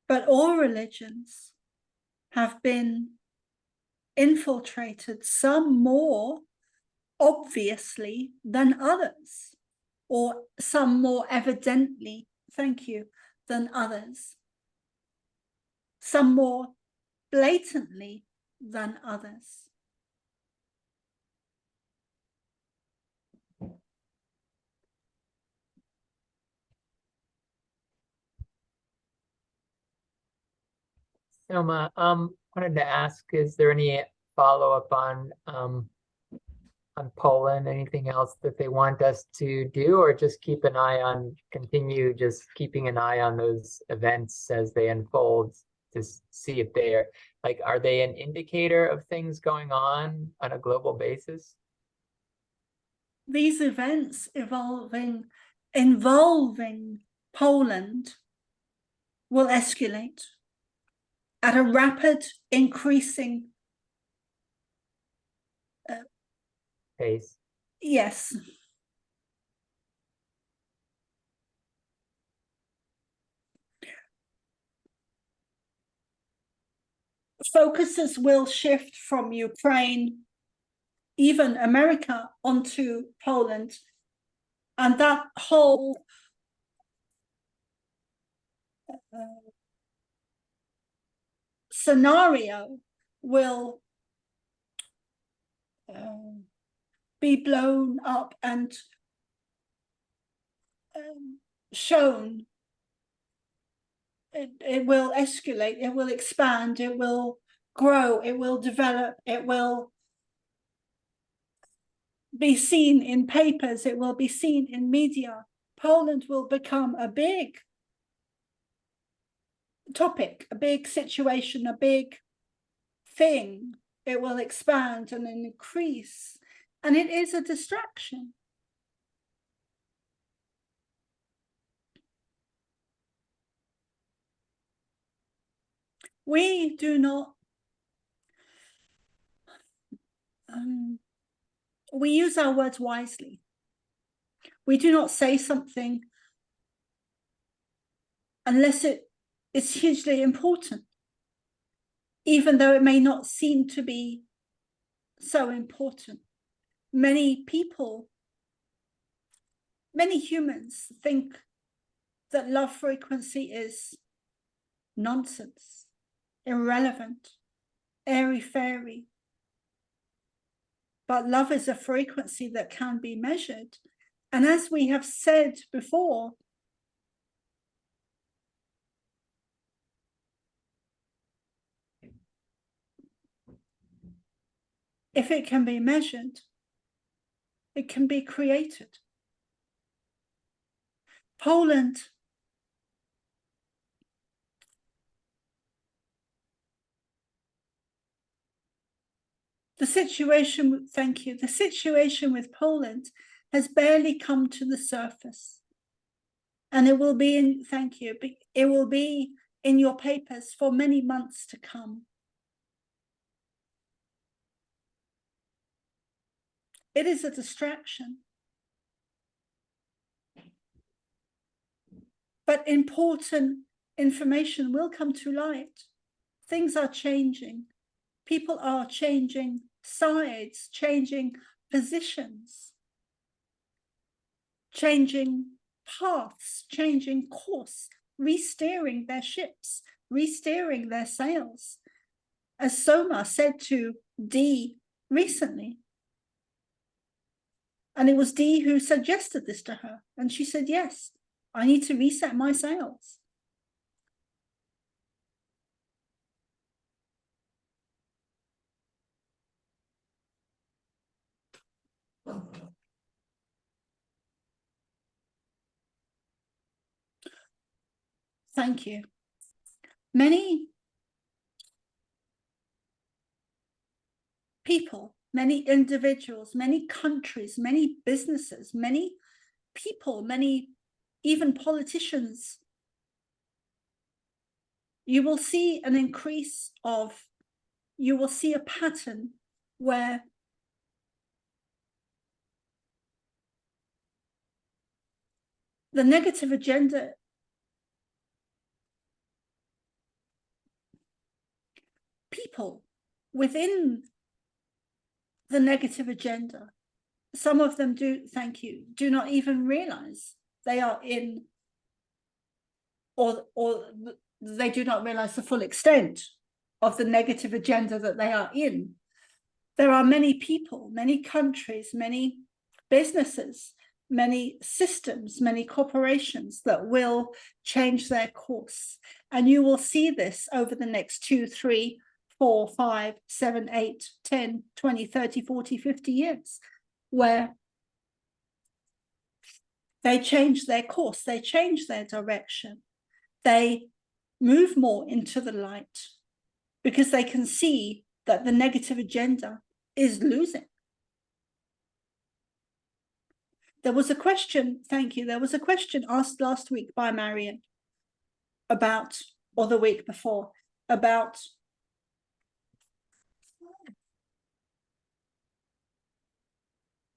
Speaker 1: But all religions have been infiltrated, some more obviously than others, or some more evidently, thank you, than others, some more blatantly than others.
Speaker 2: Soma, wanted to ask, is there any follow-up on Poland? Anything else that they want us to do, or just keep an eye on, continue just keeping an eye on those events as they unfold to see if they're like, are they an indicator of things going on a global basis?
Speaker 1: These events involving Poland will escalate at a rapid increasing
Speaker 2: Pace.
Speaker 1: yes. Focuses will shift from Ukraine, even America, onto Poland. And that whole scenario will be blown up and shown. It will escalate, it will expand, it will grow, it will develop, it will be seen in papers, it will be seen in media. Poland will become a big topic, a big situation, a big thing. It will expand and increase, and it is a distraction. We do not we use our words wisely. We do not say something unless it is hugely important, even though it may not seem to be so important. Many people, many humans think that love frequency is nonsense, irrelevant, airy-fairy. But love is a frequency that can be measured. And as we have said before, if it can be measured, it can be created. Poland the situation, thank you, the situation with Poland has barely come to the surface. And it will be in, thank you, it will be in your papers for many months to come. It is a distraction. But important information will come to light. Things are changing. People are changing sides, changing positions. changing paths, changing course, re-steering their ships, re-steering their sails. As Soma said to Dee recently. And it was Dee who suggested this to her. And she said, yes, I need to reset my sails. Thank you. Many people, many individuals, many countries, many businesses, many people, many even politicians, you will see an increase of, you will see a pattern where the negative agenda people within the negative agenda, some of them do, thank you, do not even realize they are in, or they do not realize the full extent of the negative agenda that they are in. There are many people, many countries, many businesses, many systems, many corporations that will change their course. And you will see this over the next 2, 3, 4, 5, 7, 8, 10, 20, 30, 40, 50 years, where they change their course, they change their direction, they move more into the light because they can see that the negative agenda is losing. There was a question, thank you, there was a question asked last week by Marion about, or the week before, about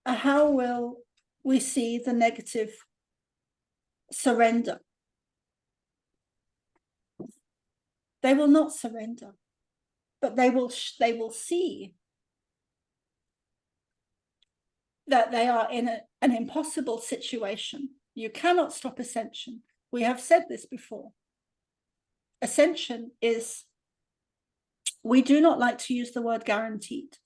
Speaker 1: how will we see the negative surrender? They will not surrender, but they will see that they are in an impossible situation. You cannot stop Ascension. We have said this before. Ascension is, we do not like to use the word guaranteed.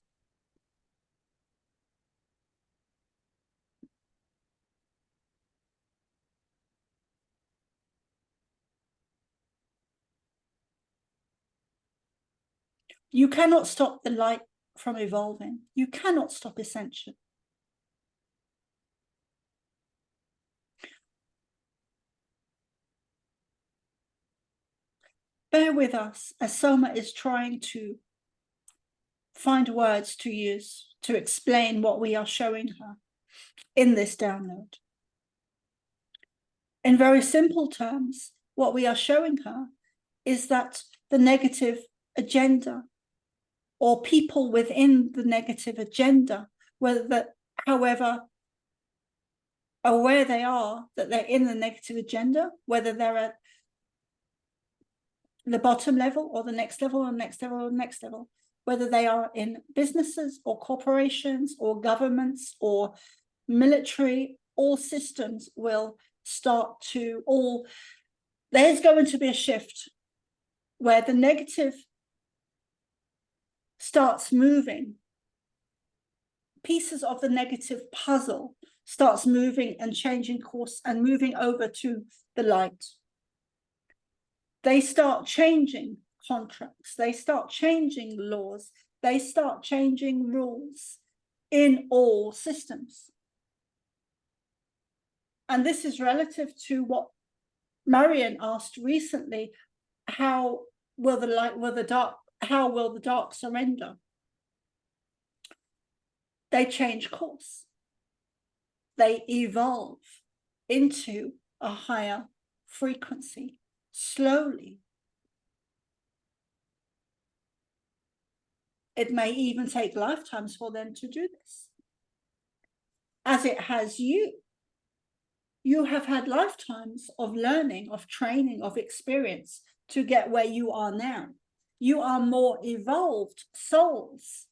Speaker 1: You cannot stop the light from evolving. You cannot stop Ascension. Bear with us as Soma is trying to find words to use to explain what we are showing her in this download. In very simple terms, what we are showing her is that the negative agenda, or people within the negative agenda, however aware they are that they're in the negative agenda, whether they're at the bottom level or the next level or next level or next level, whether they are in businesses or corporations or governments or military, all systems will start to there's going to be a shift where the negative starts moving. Pieces of the negative puzzle starts moving and changing course and moving over to the light. They start changing contracts, they start changing laws, they start changing rules in all systems. And this is relative to what Marion asked recently, how will the dark surrender? They change course. They evolve into a higher frequency, slowly. It may even take lifetimes for them to do this. As it has you. You have had lifetimes of learning, of training, of experience to get where you are now. You are more evolved souls.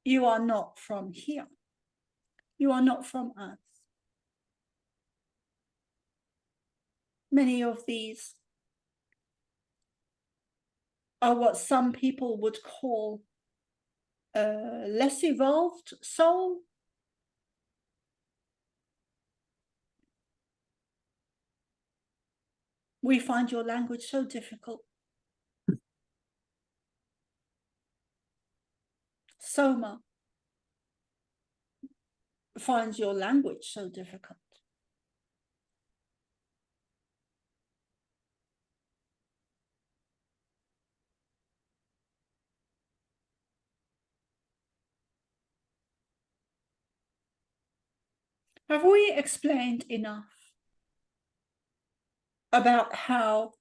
Speaker 1: You are not from here. You are not from Earth. many of these are what some people would call a less evolved soul. We find your language so difficult. Soma finds your language so difficult. Have we explained enough about how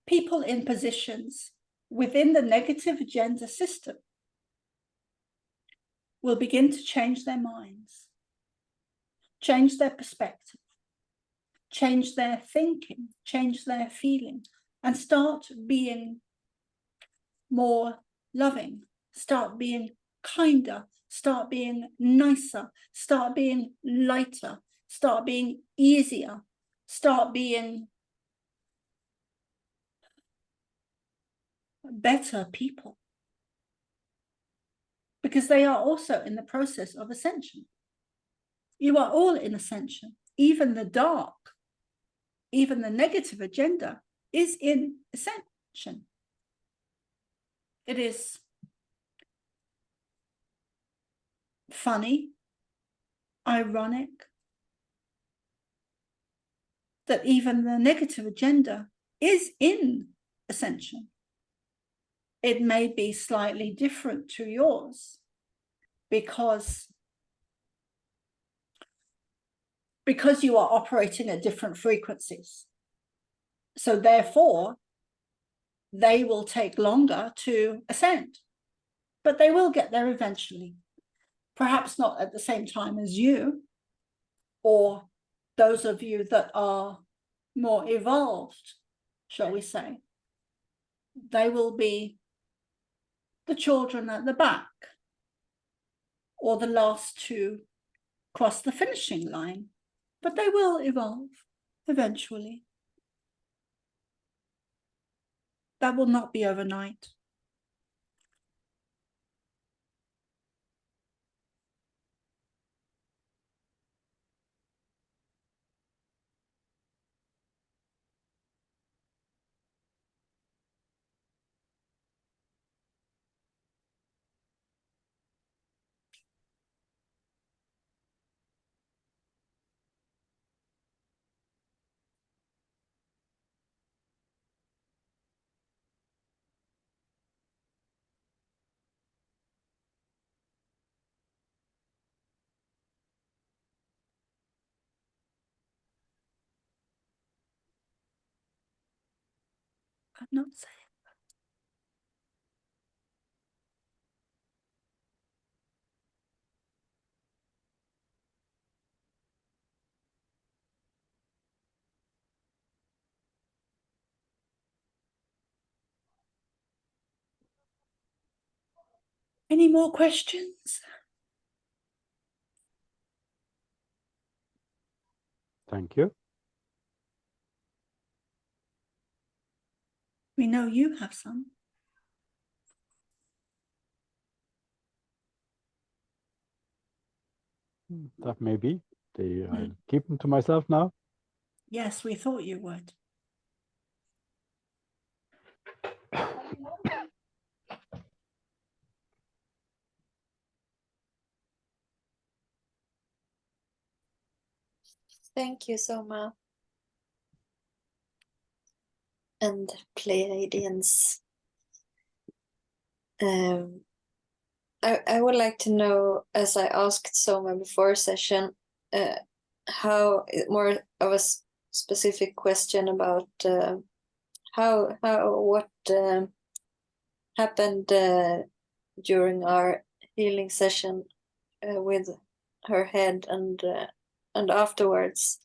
Speaker 1: people in positions within the negative gender system will begin to change their minds, change their perspective, change their thinking, change their feeling, and start being more loving, start being kinder, start being nicer, start being lighter, start being easier, start being better people. Because they are also in the process of ascension. You are all in ascension. Even the dark, even the negative agenda is in ascension. It is funny, ironic, that even the negative agenda is in ascension. It may be slightly different to yours because you are operating at different frequencies. So therefore, they will take longer to ascend, but they will get there eventually. Perhaps not at the same time as you, or those of you that are more evolved, shall we say. They will be the children at the back, or the last to cross the finishing line, but they will evolve eventually. That will not be overnight. I'm not saying. Any more questions?
Speaker 3: Thank you.
Speaker 1: We know you have some.
Speaker 3: That may be. I'll keep them to myself now.
Speaker 1: Yes, we thought you would.
Speaker 5: Thank you, Soma. And Pleiadians. I would like to know, as I asked Soma before session, how more of a specific question about what happened during our healing session with her head and afterwards,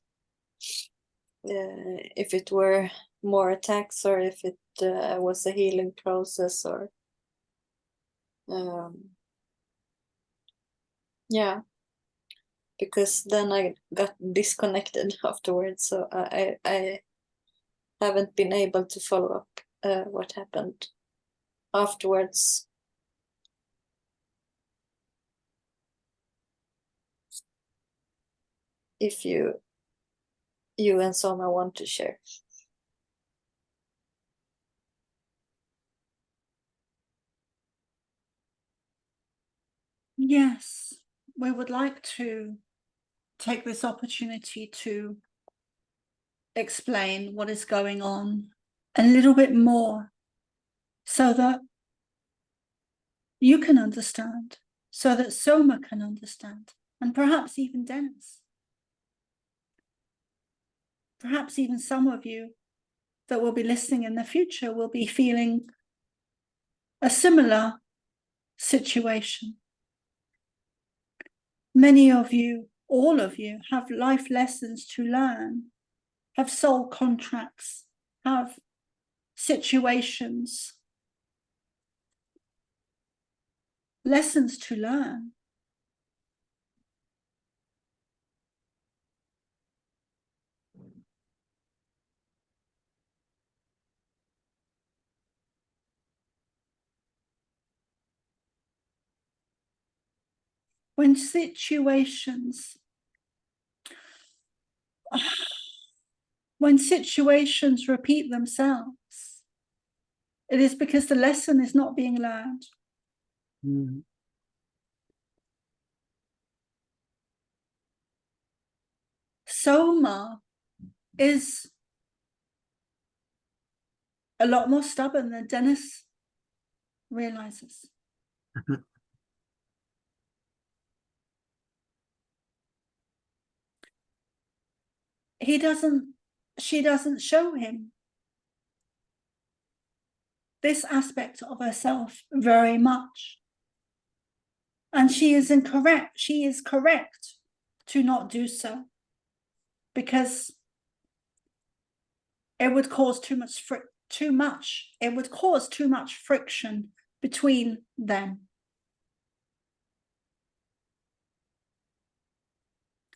Speaker 5: if it were more attacks or if it was a healing process, or yeah. because then I got disconnected afterwards, so I haven't been able to follow up what happened afterwards. If you and Soma want to share.
Speaker 1: Yes, we would like to take this opportunity to explain what is going on a little bit more so that you can understand, so that Soma can understand, and perhaps even Dennis. Perhaps even some of you that will be listening in the future will be feeling a similar situation. Many of you, all of you, have life lessons to learn, have soul contracts, have situations, lessons to learn. When situations repeat themselves, it is because the lesson is not being learned.
Speaker 3: Mm.
Speaker 1: Soma is a lot more stubborn than Dennis realizes. She doesn't show him this aspect of herself very much. And she is incorrect. She is correct to not do so, because it would cause too much friction between them.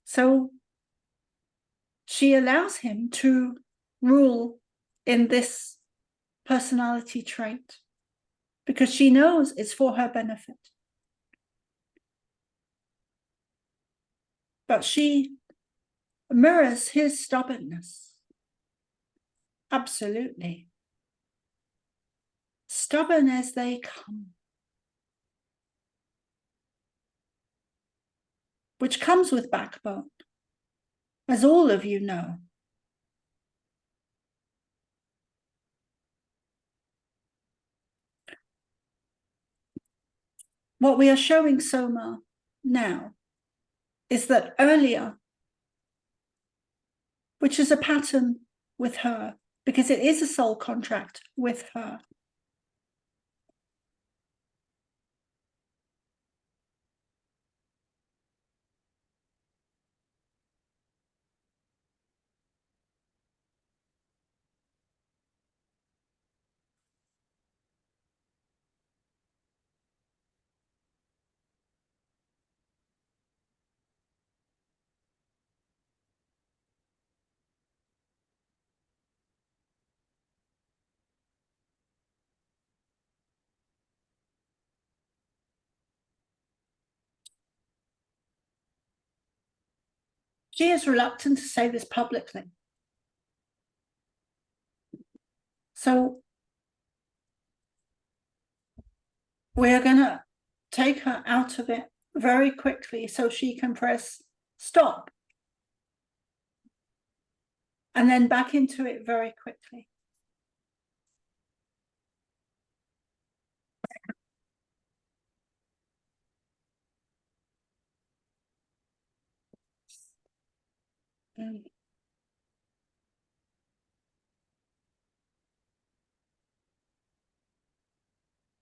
Speaker 1: So she allows him to rule in this personality trait because she knows it's for her benefit. But she mirrors his stubbornness. Absolutely. Stubborn as they come. Which comes with backbone, as all of you know. What we are showing Soma now is that earlier, which is a pattern with her, because it is a soul contract with her. She is reluctant to say this publicly. So we are going to take her out of it very quickly so she can press stop. And then back into it very quickly.